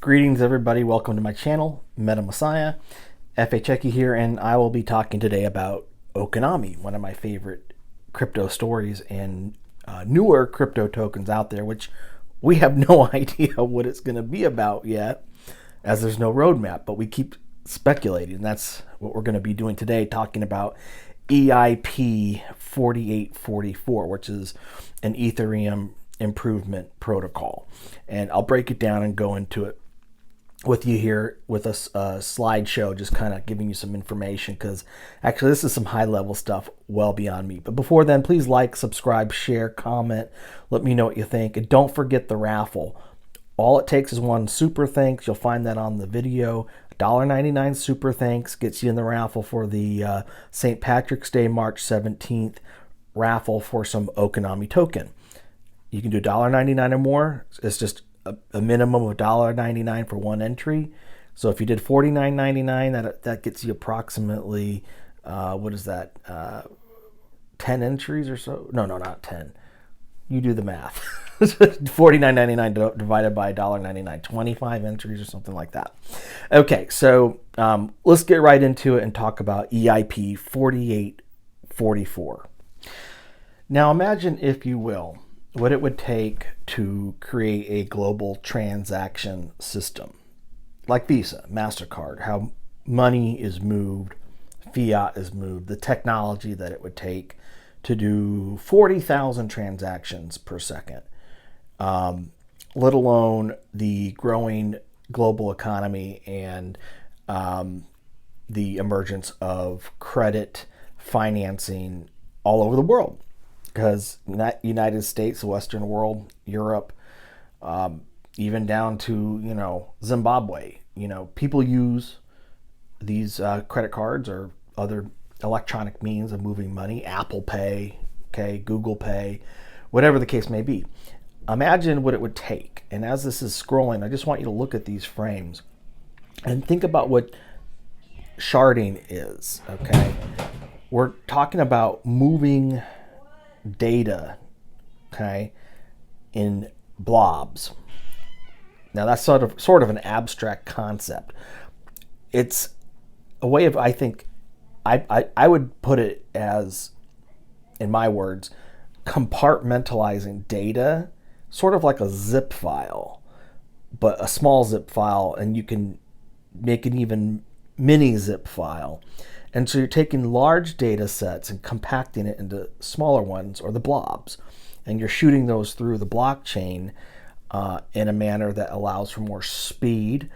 Greetings everybody, welcome to my channel, Meta Messiah. F.A. Chekki here, and I will be talking today about Okinami, one of my favorite crypto stories and newer crypto tokens out there, which we have no idea what it's going to be about yet, as there's no roadmap, but we keep speculating, and that's what we're going to be doing today, talking about EIP-4844, which is an Ethereum improvement protocol. And I'll break it down and go into it with you here with a slideshow, just kind of giving you some information, because actually this is some high level stuff well beyond me. But before then, please like, subscribe, share, comment, let me know what you think, and don't forget the raffle. All it takes is one super thanks. You'll find that on the video. $1.99 super thanks gets you in the raffle for the St. Patrick's Day, March 17th raffle for some Okinami token. You can do $1.99 or more. It's just a minimum of $1.99 for one entry. So if you did $49.99, that gets you approximately what is that? 10 entries or so? No, not 10. You do the math. $49.99 divided by $1.99, 25 entries or something like that. Okay, so let's get right into it and talk about EIP 4844. Now imagine, if you will, what it would take to create a global transaction system like Visa, MasterCard, how money is moved, fiat is moved, the technology that it would take to do 40,000 transactions per second, let alone the growing global economy and the emergence of credit financing all over the world. Because United States, the Western world, Europe, even down to, Zimbabwe, people use these credit cards or other electronic means of moving money, Apple Pay, Google Pay, whatever the case may be. Imagine what it would take. And as this is scrolling, I just want you to look at these frames and think about what sharding is, okay? We're talking about moving data, in blobs. Now that's sort of an abstract concept. It's a way of, I think, I would put it as, in my words, compartmentalizing data, sort of like a zip file, but a small zip file, and you can make an even mini zip file. And so you're taking large data sets and compacting it into smaller ones, or the blobs, and you're shooting those through the blockchain in a manner that allows for more speed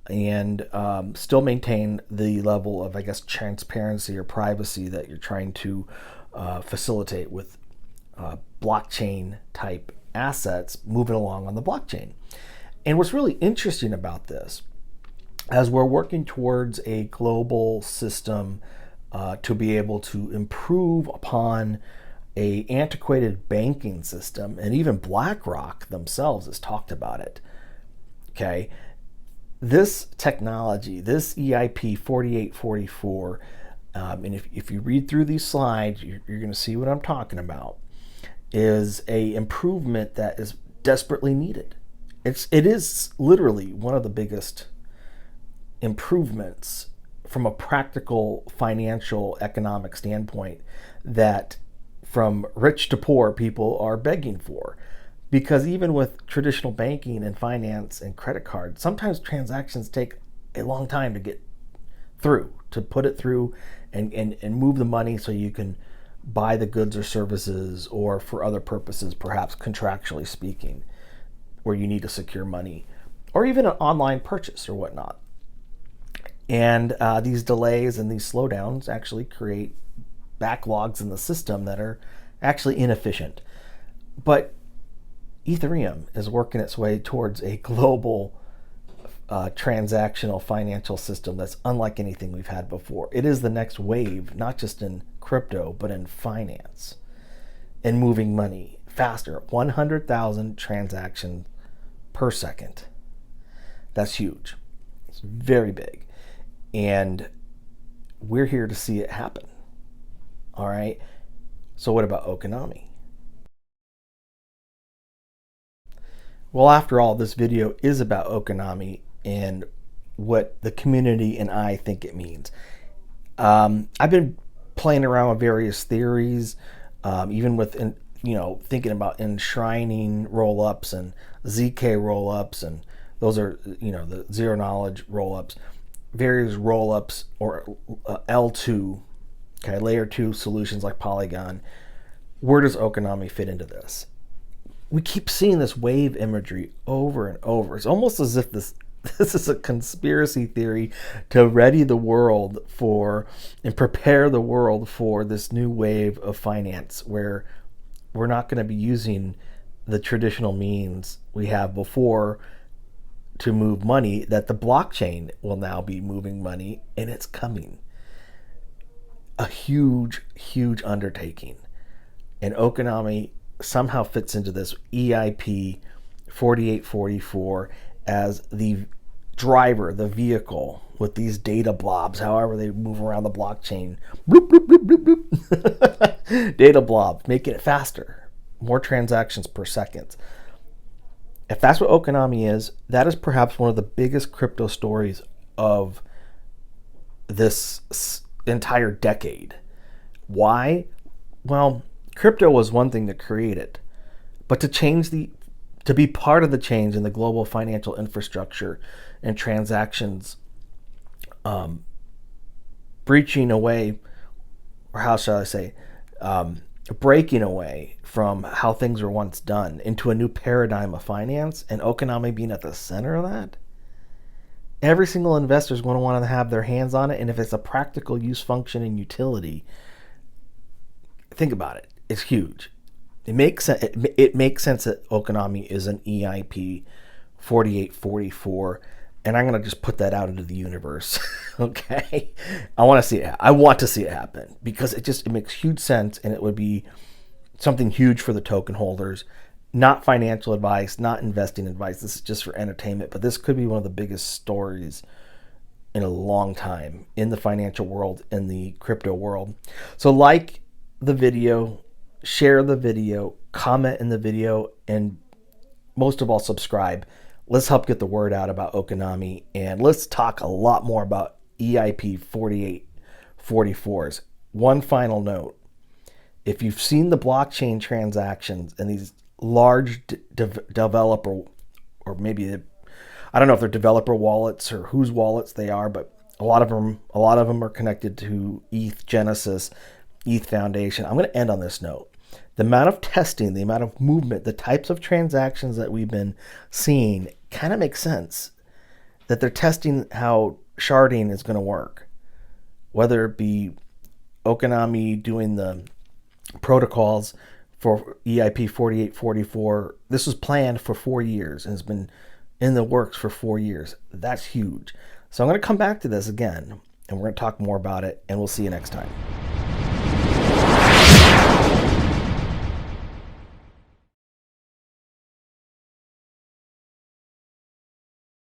and still maintain the level of, I guess, transparency or privacy that you're trying to facilitate with blockchain type assets moving along on the blockchain. And what's really interesting about this, as we're working towards a global system to be able to improve upon a antiquated banking system, and even BlackRock themselves has talked about it. Okay, this technology, this EIP 4844, and if you read through these slides, you're going to see what I'm talking about, is a improvement that is desperately needed. It is literally one of the biggest improvements from a practical financial economic standpoint that from rich to poor people are begging for. Because even with traditional banking and finance and credit cards, sometimes transactions take a long time to get through, to put it through and move the money so you can buy the goods or services, or for other purposes, perhaps contractually speaking, where you need to secure money, or even an online purchase or whatnot. And these delays and these slowdowns actually create backlogs in the system that are actually inefficient. But Ethereum is working its way towards a global transactional financial system that's unlike anything we've had before. It is the next wave, not just in crypto, but in finance and moving money faster. 100,000 transactions per second. That's huge. It's very big. And we're here to see it happen. All right. So what about Okinami? Well, after all, this video is about Okinami, and what the community and I think it means. I've been playing around with various theories, even with, thinking about enshrining roll-ups and ZK roll-ups, and those are, the zero knowledge roll-ups, various roll-ups, or L2, okay, layer 2 solutions like Polygon. Where does Okinami fit into this? We keep seeing this wave imagery over and over. It's almost as if this is a conspiracy theory to ready the world for and prepare the world for this new wave of finance, where we're not going to be using the traditional means we have before to move money, that the blockchain will now be moving money, and it's coming. A huge, huge undertaking. And Okinami somehow fits into this EIP-4844 as the driver, the vehicle, with these data blobs, however they move around the blockchain. Bloop, bloop, bloop, bloop, bloop. Data blob, making it faster, more transactions per second. If that's what Okinami is, that is perhaps one of the biggest crypto stories of this entire decade. Why? Well, crypto was one thing to create it, but to be part of the change in the global financial infrastructure and transactions, breaching away, or how shall I say, breaking away from how things were once done into a new paradigm of finance, and Okinami being at the center of that. Every single investor is going to want to have their hands on it, and if it's a practical use, function, and utility, think about it. It's huge. It makes sense. It makes sense that Okinami is an EIP 4844, and I'm going to just put that out into the universe. Okay, I want to see it. I want to see it happen because it makes huge sense, and it would be something huge for the token holders. Not financial advice, not investing advice. This is just for entertainment, but this could be one of the biggest stories in a long time in the financial world, in the crypto world. So like the video, share the video, comment in the video, and most of all, subscribe. Let's help get the word out about Okinami, and let's talk a lot more about EIP 4844s. One final note. If you've seen the blockchain transactions and these large developer, or maybe I don't know if they're developer wallets or whose wallets they are, but a lot of them are connected to ETH Genesis, ETH Foundation. I'm going to end on this note. The amount of testing, the amount of movement, the types of transactions that we've been seeing kind of makes sense. That they're testing how sharding is going to work. Whether it be Okinami doing the protocols for EIP 4844, this was planned for 4 years and has been in the works for 4 years. That's huge. So I'm going to come back to this again, and we're going to talk more about it, and we'll see you next time.